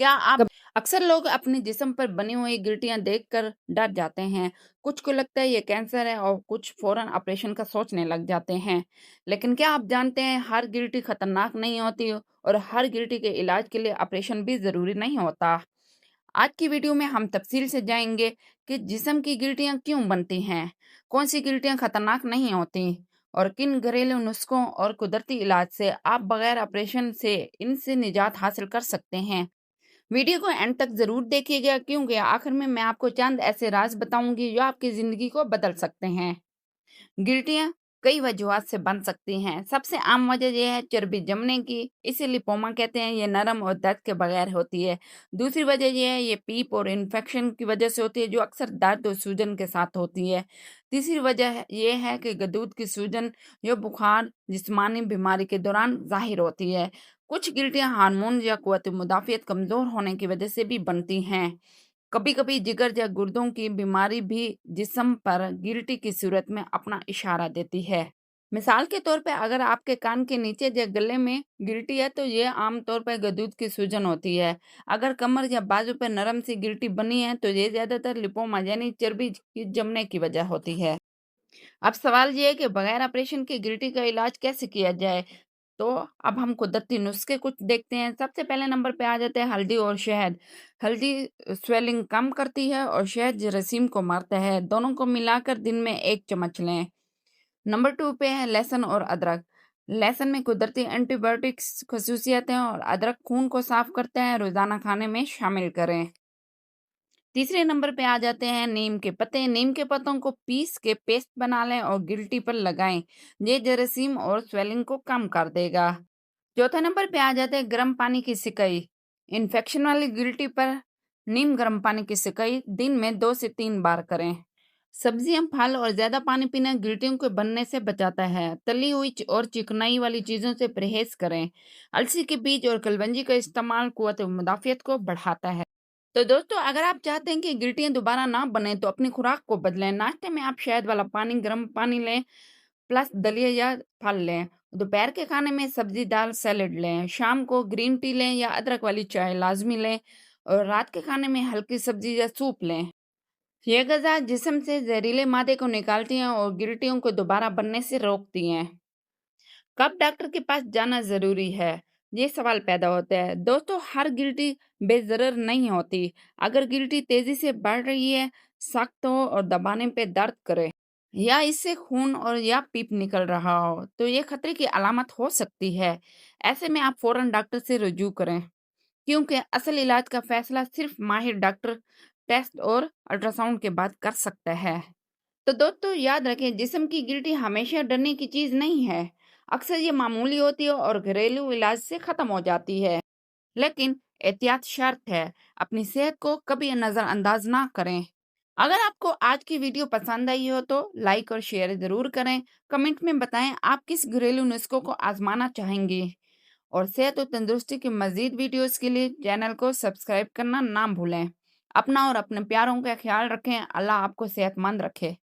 क्या आप अक्सर लोग अपने जिस्म पर बनी हुई गिल्टियाँ देखकर डर जाते हैं। कुछ को लगता है ये कैंसर है और कुछ फ़ौरन ऑपरेशन का सोचने लग जाते हैं। लेकिन क्या आप जानते हैं हर गिल्टी खतरनाक नहीं होती और हर गिल्टी के इलाज के लिए ऑपरेशन भी ज़रूरी नहीं होता। आज की वीडियो में हम तफसील से जाएंगे कि जिस्म की गिल्टियाँ क्यों बनती हैं, कौन सी गिल्टियाँ खतरनाक नहीं होती और किन घरेलू नुस्खों और कुदरती इलाज से आप बगैर ऑपरेशन से इनसे निजात हासिल कर सकते हैं। वीडियो को एंड तक जरूर देखिएगा क्योंकि आखिर में मैं आपको चंद ऐसे राज बताऊंगी जो आपकी जिंदगी को बदल सकते हैं। गिल्टियाँ कई वजूहत से बन सकती हैं। सबसे आम वजह यह है चर्बी जमने की, इसे लिपोमा कहते हैं। ये नरम और दर्द के बगैर होती है। दूसरी वजह यह है ये पीप और इन्फेक्शन की वजह से होती है जो अक्सर दर्द और सूजन के साथ होती है। तीसरी वजह यह है कि गदूद की सूजन या बुखार जिस्मानी बीमारी के दौरान जाहिर होती है। कुछ गिल्टियाँ हार्मोन या कुव्वत मुदाफ़ियत कमज़ोर होने की वजह से भी बनती हैं। कभी-कभी जिगर या गुर्दों की बीमारी भी जिस्म पर गिल्टी की सूरत में अपना इशारा देती है। मिसाल के तौर पे अगर आपके कान के नीचे या गले में गिल्टी है तो ये आमतौर पर गदूद की सूजन होती है। अगर कमर या बाजू पर नरम सी गिल्टी बनी है तो ये ज्यादातर लिपोमा यानी चर्बी की जमने की वजह होती है। अब सवाल ये है कि बगैर ऑपरेशन की गिल्टी का इलाज कैसे किया जाए। तो अब हम कुदरती नुस्खे कुछ देखते हैं। सबसे पहले नंबर पे आ जाते हैं हल्दी और शहद। हल्दी स्वेलिंग कम करती है और शहद जरासीम को मारता है। दोनों को मिलाकर दिन में 1 चम्मच लें। नंबर 2 पे है लहसुन और अदरक। लहसुन में कुदरती एंटीबायोटिक्स खसूसियत हैं और अदरक खून को साफ करता है। रोजाना खाने में शामिल करें। तीसरे नंबर पे आ जाते हैं नीम के पत्ते। नीम के पत्तों को पीस के पेस्ट बना लें और गिल्टी पर लगाएं। ये जरासीम और स्वेलिंग को कम कर देगा। चौथे नंबर पे आ जाते हैं गर्म पानी की सिकाई। इन्फेक्शन वाली गिल्टी पर नीम गर्म पानी की सिकाई दिन में 2 से 3 बार करें। सब्जियां, फल और ज्यादा पानी पीना गिल्टियों के बनने से बचाता है। तली हुई और चिकनाई वाली चीजों से परहेज करें। अलसी के बीज और कलवंजी का इस्तेमाल कुव्वत मुदाफियत को बढ़ाता है। तो दोस्तों, अगर आप चाहते हैं कि गिल्टियां दोबारा ना बने तो अपनी खुराक को बदलें। नाश्ते में आप शहद वाला पानी, गर्म पानी लें प्लस दलिया या फल लें। दोपहर के खाने में सब्जी, दाल, सैलेड लें। शाम को ग्रीन टी लें या अदरक वाली चाय लाजमी लें और रात के खाने में हल्की सब्जी या सूप लें। ये ग़िज़ा जिस्म से जहरीले मादे को निकालती हैं और गिल्टियों को दोबारा बनने से रोकती हैं। कब डॉक्टर के पास जाना ज़रूरी है? ये सवाल पैदा होता है। दोस्तों, हर गिल्टी बेज़रर नहीं होती। अगर गिल्टी तेज़ी से बढ़ रही है, सख्त हो और दबाने पे दर्द करे या इससे खून और या पीप निकल रहा हो, तो ये खतरे की अलामत हो सकती है। ऐसे में आप फ़ौरन डॉक्टर से रुजू करें क्योंकि असल इलाज का फैसला सिर्फ माहिर डॉक्टर टेस्ट और अल्ट्रासाउंड के बाद कर सकता है। तो दोस्तों, याद रखें जिस्म की गिल्टी हमेशा डरने की चीज नहीं है। अक्सर ये मामूली होती है और घरेलू इलाज से खत्म हो जाती है। लेकिन एहतियात शर्त है। अपनी सेहत को कभी नजरअंदाज ना करें। अगर आपको आज की वीडियो पसंद आई हो तो लाइक और शेयर जरूर करें। कमेंट में बताएं आप किस घरेलू नुस्खों को आजमाना चाहेंगे और सेहत और तंदुरुस्ती के मजीद वीडियोस के लिए चैनल को सब्सक्राइब करना ना भूलें। अपना और अपने प्यारों का ख्याल रखें। अल्लाह आपको सेहतमंद रखे।